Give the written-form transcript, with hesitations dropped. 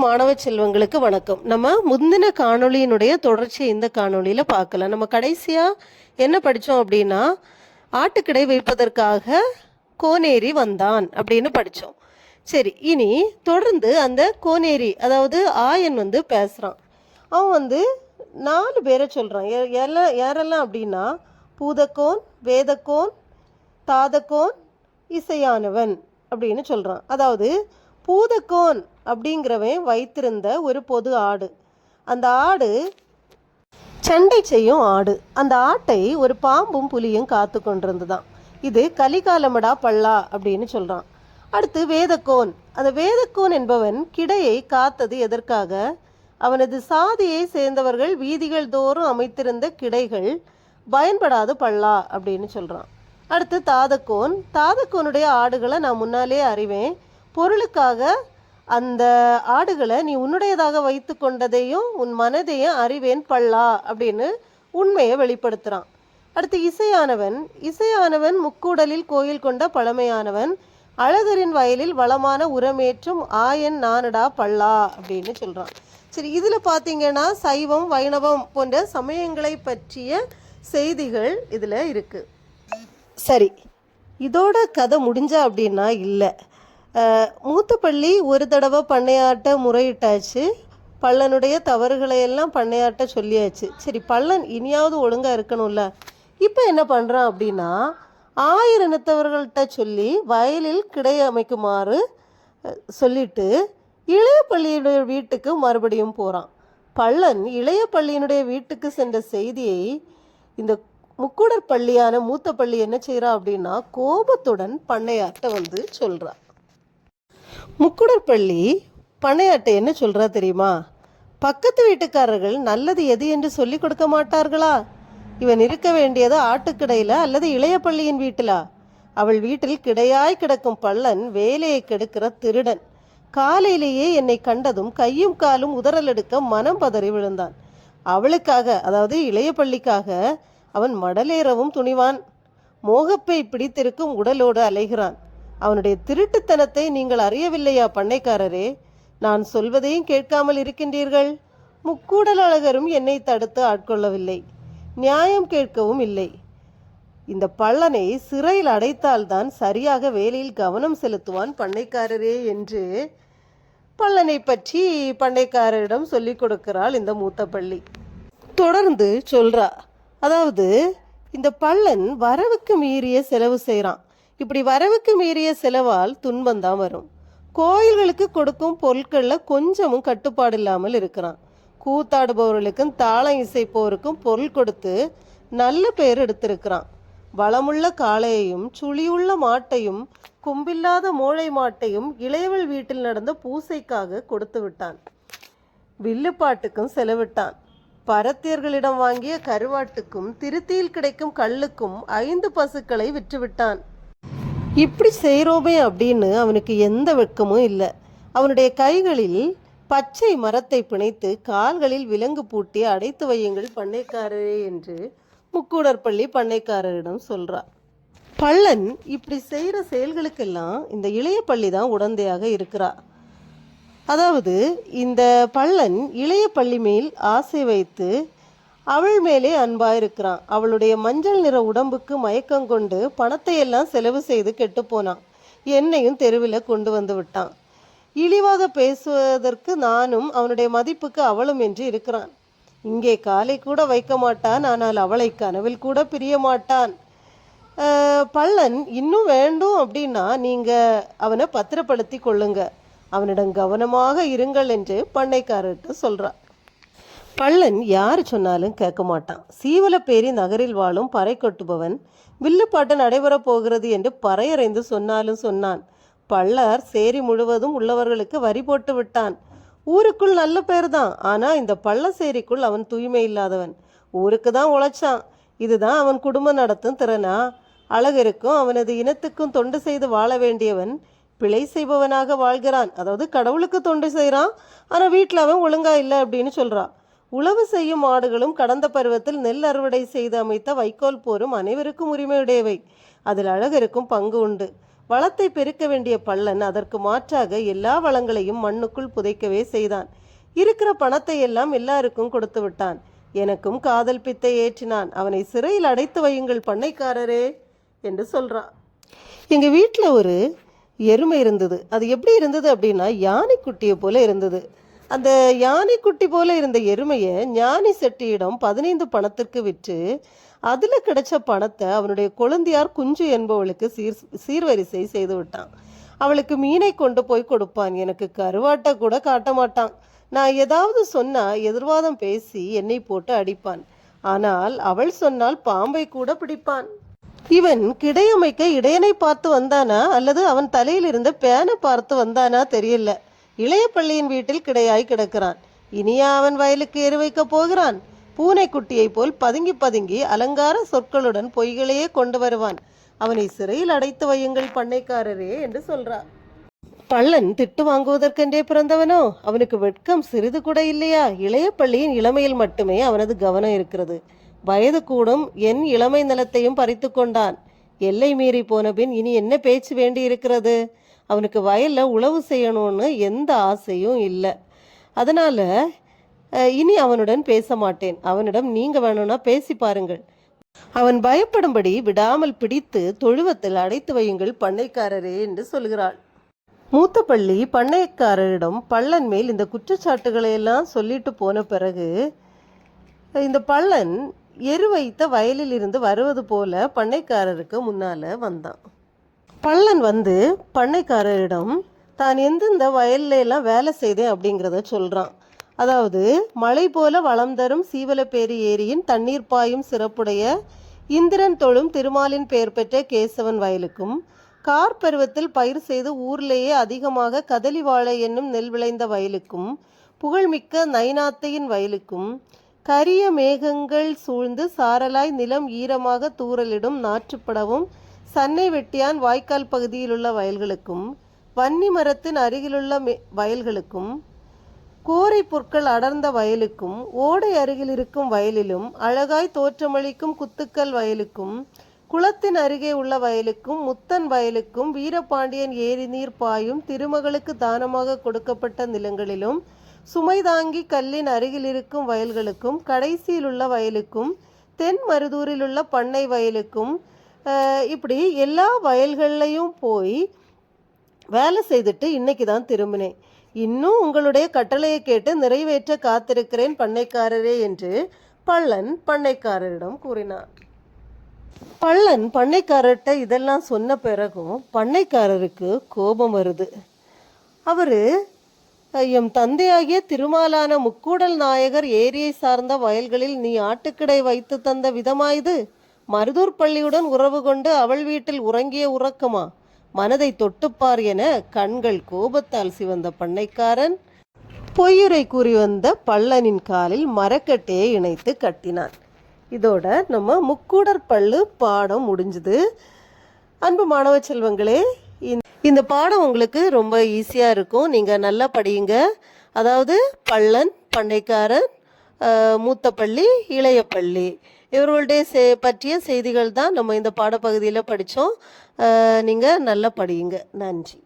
மாணவ செல்வங்களுக்கு வணக்கம். நம்ம முந்தின காணொளியினுடைய தொடர்ச்சி இந்த காணொளியில பார்க்கலாம். நம்ம கடைசியா என்ன படித்தோம் அப்படின்னா, ஆட்டுக்கிடை வைப்பதற்காக கோனேரி வந்தான் அப்படின்னு படித்தோம். சரி, இனி தொடர்ந்து அந்த கோனேரி, அதாவது ஆயன் பேசுகிறான். அவன் 4 பேரை சொல்கிறான். யாரெல்லாம் அப்படின்னா, பூதக்கோன், வேதக்கோன், தாதக்கோன், இசையானவன் அப்படின்னு சொல்கிறான். அதாவது பூதக்கோன் அப்படிங்கிறவன் வைத்திருந்த ஒரு பொது ஆடு. அந்த ஆடு சண்டை செய்யும் ஆடு. அந்த ஆட்டை ஒரு பாம்பும் புலியும் காத்து கொண்டிருந்துதான். இது கலிகாலமடா பள்ளா அப்படின்னு சொல்கிறான். அடுத்து வேதக்கோன். அந்த வேதக்கோன் என்பவன் கிடையை காத்தது எதற்காக? அவனது சாதியை சேர்ந்தவர்கள் வீதிகள் தோறும் அமைத்திருந்த கிடைகள் பயன்படாது பள்ளா அப்படின்னு சொல்கிறான். அடுத்து தாதக்கோன். தாதக்கோனுடைய ஆடுகளை நான் முன்னாலே அறிவேன். பொருளுக்காக அந்த ஆடுகளை நீ உன்னுடையதாக வைத்து கொண்டதையும் உன் மனதையும் அறிவேன் பள்ளா அப்படின்னு உண்மையை வெளிப்படுத்துகிறான். அடுத்து இசையானவன். இசையானவன் முக்கூடலில் கோயில் கொண்ட பழமையானவன். அழகரின் வயலில் வளமான உரமேற்றும் ஆயன் நானடா பள்ளா அப்படின்னு சொல்கிறான். சரி, இதில் பார்த்தீங்கன்னா சைவம், வைணவம் போன்ற சமயங்களை பற்றிய செய்திகள் இதில் இருக்குது. சரி, இதோட கதை முடிஞ்சா அப்படின்னா இல்லை. மூத்தப்பள்ளி ஒரு தடவை பண்ணையாட்ட முறையிட்டாச்சு. பள்ளனுடைய தவறுகளை எல்லாம் பண்ணையாட்ட சொல்லியாச்சு. சரி, பள்ளன் இனியாவது ஒழுங்காக இருக்கணும்ல. இப்போ என்ன பண்ணுறான் அப்படின்னா, 1000 இனத்தவர்கள்ட்ட சொல்லி வயலில் கிடை அமைக்குமாறு சொல்லிட்டு இளைய பள்ளியினுடைய வீட்டுக்கு மறுபடியும் போகிறான். பள்ளன் இளைய பள்ளியினுடைய வீட்டுக்கு சென்ற செய்தியை இந்த முக்கூடர் பள்ளியான மூத்த பள்ளி என்ன செய்கிறா அப்படின்னா, கோபத்துடன் பண்ணையாட்ட சொல்கிறான். முக்குடர் பள்ளி பண்ணையாட்டை என்ன சொல்கிறா தெரியுமா? பக்கத்து வீட்டுக்காரர்கள் நல்லது எது என்று சொல்லி கொடுக்க மாட்டார்களா? இவன் இருக்க வேண்டியது ஆட்டுக்கிடையில அல்லது இளைய பள்ளியின் வீட்டிலா? அவள் வீட்டில் கிடையாய் கிடக்கும் பள்ளன் வேலையை கெடுக்கிற திருடன். காலையிலேயே என்னை கண்டதும் கையும் காலும் உதறல் எடுக்க மனம் பதறி விழுந்தான். அவளுக்காக, அதாவது இளைய பள்ளிக்காக அவன் மடலேறவும் துணிவான். மோகப்பை பிடித்திருக்கும் உடலோடு அலைகிறான். அவனுடைய திருட்டுத்தனத்தை நீங்கள் அறியவில்லையா பண்ணைக்காரரே? நான் சொல்வதையும் கேட்காமல் இருக்கின்றீர்கள். முக்கூடல் அழகரும் என்னை தடுத்து ஆட்கொள்ளவில்லை, நியாயம் கேட்கவும் இல்லை. இந்த பள்ளனை சிறையில் அடைத்தால்தான் சரியாக வேலையில் கவனம் செலுத்துவான் பண்ணைக்காரரே என்று பள்ளனை பற்றி பண்ணைக்காரரிடம் சொல்லிக் கொடுக்கிறாள் இந்த மூத்த பள்ளி. தொடர்ந்து சொல்றா, அதாவது இந்த பள்ளன் வரவுக்கு மீறிய செலவு செய்கிறான். இப்படி வரவுக்கு மீறிய செலவால் துன்பந்தான் வரும். கோயில்களுக்கு கொடுக்கும் பொருட்களில் கொஞ்சமும் கட்டுப்பாடு இல்லாமல் இருக்கிறான். கூத்தாடுபவர்களுக்கும் தாளம் இசைப்போருக்கும் பொருள் கொடுத்து நல்ல பெயர் எடுத்திருக்கிறான். வளமுள்ள காளையையும் சுழியுள்ள மாட்டையும் கொம்பில்லாத மோளை மாட்டையும் இளையவள் வீட்டில் நடந்த பூசைக்காக கொடுத்து விட்டான். வில்லுப்பாட்டுக்கும் செலவிட்டான். பரத்தியர்களிடம் வாங்கிய கருவாட்டுக்கும் திருத்தியில் கிடைக்கும் கல்லுக்கும் 5 பசுக்களை விற்றுவிட்டான். இப்படி செய்கிறோமே அப்படின்னு அவனுக்கு எந்த வெட்கமும் இல்லை. அவனுடைய கைகளில் பச்சை மரத்தை பிணைத்து கால்களில் விலங்கு பூட்டி அடைத்து வையுங்கள் பண்ணைக்காரரே என்று முக்கூடற்பள்ளி பண்ணைக்காரரிடம் சொல்கிறார். பள்ளன் இப்படி செய்கிற செயல்களுக்கெல்லாம் இந்த இளைய பள்ளி தான் உடந்தையாக இருக்கிறார். அதாவது இந்த பள்ளன் இளைய பள்ளி மேல் ஆசை வைத்து அவள் மேலே அன்பாயிருக்கிறான். அவளுடைய மஞ்சள் நிற உடம்புக்கு மயக்கம் கொண்டு பணத்தை எல்லாம் செலவு செய்து கெட்டுப்போனான். என்னையும் தெருவில் கொண்டு விட்டான். இழிவாக பேசுவதற்கு நானும் அவனுடைய மதிப்புக்கு அவளும் என்று இருக்கிறான். இங்கே காலை கூட வைக்க மாட்டான், ஆனால் அவளை கனவில் கூட பிரிய மாட்டான். பள்ளன் இன்னும் வேண்டும் அப்படின்னா நீங்கள் அவனை பத்திரப்படுத்தி கொள்ளுங்க, அவனிடம் கவனமாக இருங்கள் என்று பண்ணைக்காரர்கிட்ட சொல்கிறான். பள்ளன் யார் சொன்னாலும் கேட்க மாட்டான். சீவலப்பேரி நகரில் வாழும் பறை கொட்டுபவன் வில்லுப்பாட்டு நடைபெறப் போகிறது என்று பறையறைந்து சொன்னாலும் சொன்னான். பள்ளர் சேரி முழுவதும் உள்ளவர்களுக்கு வரி போட்டு விட்டான். ஊருக்குள் நல்ல பேர் தான், ஆனால் இந்த பள்ள சேரிக்குள் அவன் தூய்மை இல்லாதவன். ஊருக்கு தான் உழைச்சான். இதுதான் அவன் குடும்பம் நடத்தும் திறனா? அழகருக்கும் அவனது இனத்துக்கும் தொண்டு செய்து வாழ வேண்டியவன் பிழை செய்பவனாக வாழ்கிறான். அதாவது கடவுளுக்கு தொண்டு செய்கிறான், ஆனால் வீட்டில் அவன் ஒழுங்கா இல்லை அப்படின்னு சொல்கிறான். உழவு செய்யும் மாடுகளும் கடந்த பருவத்தில் நெல் அறுவடை செய்து அமைத்த வைக்கோல் போரும் அனைவருக்கும் உரிமையுடையவை. அதில் அழகருக்கும் பங்கு உண்டு. வளத்தை பெருக்க வேண்டிய பள்ளன் அதற்கு மாற்றாக எல்லா வளங்களையும் மண்ணுக்குள் புதைக்கவே செய்தான். இருக்கிற பணத்தை எல்லாம் எல்லாருக்கும் கொடுத்து விட்டான். எனக்கும் காதல் பித்தை ஏற்றினான். அவனை சிறையில் அடைத்து வையுங்கள் பண்ணைக்காரரே என்று சொல்றான். எங்கள் வீட்டில் ஒரு எருமை இருந்தது. அது எப்படி இருந்தது அப்படின்னா யானைக்குட்டியை போல இருந்தது. அந்த யானைக்குட்டி போல இருந்த எருமையை ஞானி செட்டியிடம் 15 பணத்திற்கு விற்று அதில் கிடைச்ச பணத்தை அவனுடைய குழந்தையார் குஞ்சு என்பவளுக்கு சீர்வரிசை செய்து விட்டான். அவளுக்கு மீனை கொண்டு போய் கொடுப்பான். எனக்கு கருவாட்டை கூட காட்ட மாட்டான். நான் ஏதாவது சொன்னால் எதிர்வாதம் பேசி என்னை போட்டு அடிப்பான். ஆனால் அவள் சொன்னால் பாம்பை கூட பிடிப்பான். இவன் கிடையமைக்க இடையனை பார்த்து வந்தானா அல்லது அவன் தலையில் இருந்த பேனை பார்த்து வந்தானா தெரியல. இளைய பள்ளியின் வீட்டில் கிடையாய் கிடக்கிறான். இனியா அவன் வயலுக்கு எரு வைக்க போகிறான். பூனைக்குட்டியை போல் பதுங்கி பதுங்கி அலங்கார சொற்களுடன் பொய்களையே கொண்டு வருவான். அவனை சிறையில் அடைத்து வையுங்கள் பண்ணைக்காரரே என்று சொல்றார். பள்ளன் திட்டு வாங்குவதற்கென்றே பிறந்தவனோ? அவனுக்கு வெட்கம் சிறிது கூட இல்லையா? இளைய பள்ளியின் இளமையில் மட்டுமே அவனது கவனம் இருக்கிறது. வயது கூடும் என் இளமை நிலத்தையும் பறித்து கொண்டான். எல்லை மீறி போன பின் இனி என்ன பேச்சு வேண்டி இருக்கிறது? அவனுக்கு வயலில் உழவு செய்யணும்னு எந்த ஆசையும் இல்லை. அதனால் இனி அவனுடன் பேச மாட்டேன். அவனிடம் நீங்கள் வேணும்னா பேசி பாருங்கள். அவன் பயப்படும்படி விடாமல் பிடித்து தொழுவத்தில் அடைத்து வையுங்கள் பண்ணைக்காரரே என்று சொல்கிறாள். மூத்த பள்ளி பண்ணைக்காரரிடம் பள்ளன் மேல் இந்த குற்றச்சாட்டுகளை எல்லாம் சொல்லிட்டு போன பிறகு இந்த பள்ளன் எரு வைத்த வயலில் இருந்து வருவது போல பண்ணைக்காரருக்கு முன்னால் வந்தான். பள்ளன் வந்து பண்ணைக்காரரிடம் தான் எந்தெந்த வயல்ல எல்லாம் வேலை செய்தேன் அப்படிங்கிறத சொல்கிறான். அதாவது மலை போல வளம் தரும் சீவலப்பேரி ஏரியின் தண்ணீர் பாயும் சிறப்புடைய இந்திரன் தொழும் திருமாலின் பெயர் பெற்ற கேசவன் வயலுக்கும், கார் பருவத்தில் பயிர் செய்து ஊர்லேயே அதிகமாக கதலி வாழை என்னும் நெல் விளைந்த வயலுக்கும், புகழ்மிக்க நைனாத்தையின் வயலுக்கும், கரிய மேகங்கள் சூழ்ந்து சாரலாய் நிலம் ஈரமாக தூறலிடும் நாற்றுப்படவும் சன்னை வெட்டியான் வாய்க்கால் பகுதியிலுள்ள வயல்களுக்கும், வன்னி மரத்தின் அருகிலுள்ள வயல்களுக்கும், கோரை புற்கள் அடர்ந்த வயலுக்கும், ஓடை அருகில் இருக்கும் வயலிலும், அழகாய் தோற்றமளிக்கும் குத்துக்கல் வயலுக்கும், குளத்தின் அருகே உள்ள வயலுக்கும், முத்தன் வயலுக்கும், வீரபாண்டியன் ஏரி நீர் பாயும் திருமகளுக்கு தானமாக கொடுக்கப்பட்ட நிலங்களிலும், சுமை தாங்கி கல்லின் அருகில் இருக்கும் வயல்களுக்கும், கடைசியில் உள்ள வயலுக்கும், தென் மருதூரில் உள்ள பண்ணை வயலுக்கும், இப்படி எல்லா வயல்கள்லையும் போய் வேலை செய்துட்டு இன்னைக்கு தான் திரும்பினேன். இன்னும் உங்களுடைய கட்டளையை கேட்டு நிறைவேற்ற காத்திருக்கிறேன் பண்ணைக்காரரே என்று பள்ளன் பண்ணைக்காரரிடம் கூறினார். பள்ளன் பண்ணைக்காரர்கிட்ட இதெல்லாம் சொன்ன பிறகும் பண்ணைக்காரருக்கு கோபம் வருது. அவர் எம் தந்தையாகிய திருமாலான முக்கூடல் நாயகர் ஏரியை சார்ந்த வயல்களில் நீ ஆட்டுக்கிடை வைத்து தந்த விதமாயுது? மருதூர் பள்ளியுடன் உறவு கொண்டு அவள் வீட்டில் உறங்கிய உறக்கமா? மனதை தொட்டுப்பார் என கண்கள் கோபத்தால் சிவந்த பண்ணைக்காரன் பொய்யுரை கூறி வந்த பள்ளனின் காலில் மரக்கட்டையை இணைத்து கட்டினான். இதோட நம்ம முக்கூடர் பள்ளு பாடம் முடிஞ்சுது. அன்பு மாணவ செல்வங்களே, இந்த பாடம் உங்களுக்கு ரொம்ப ஈஸியாக இருக்கும். நீங்கள் நல்லா படியுங்க. அதாவது பள்ளன், பண்ணைக்காரன், மூத்த பள்ளி, இளைய பள்ளி இவர்களுடைய பற்றிய செய்திகள் தான் நம்ம இந்த பாடப்பகுதியில் படித்தோம். நீங்கள் நல்லா படியுங்க. நன்றி.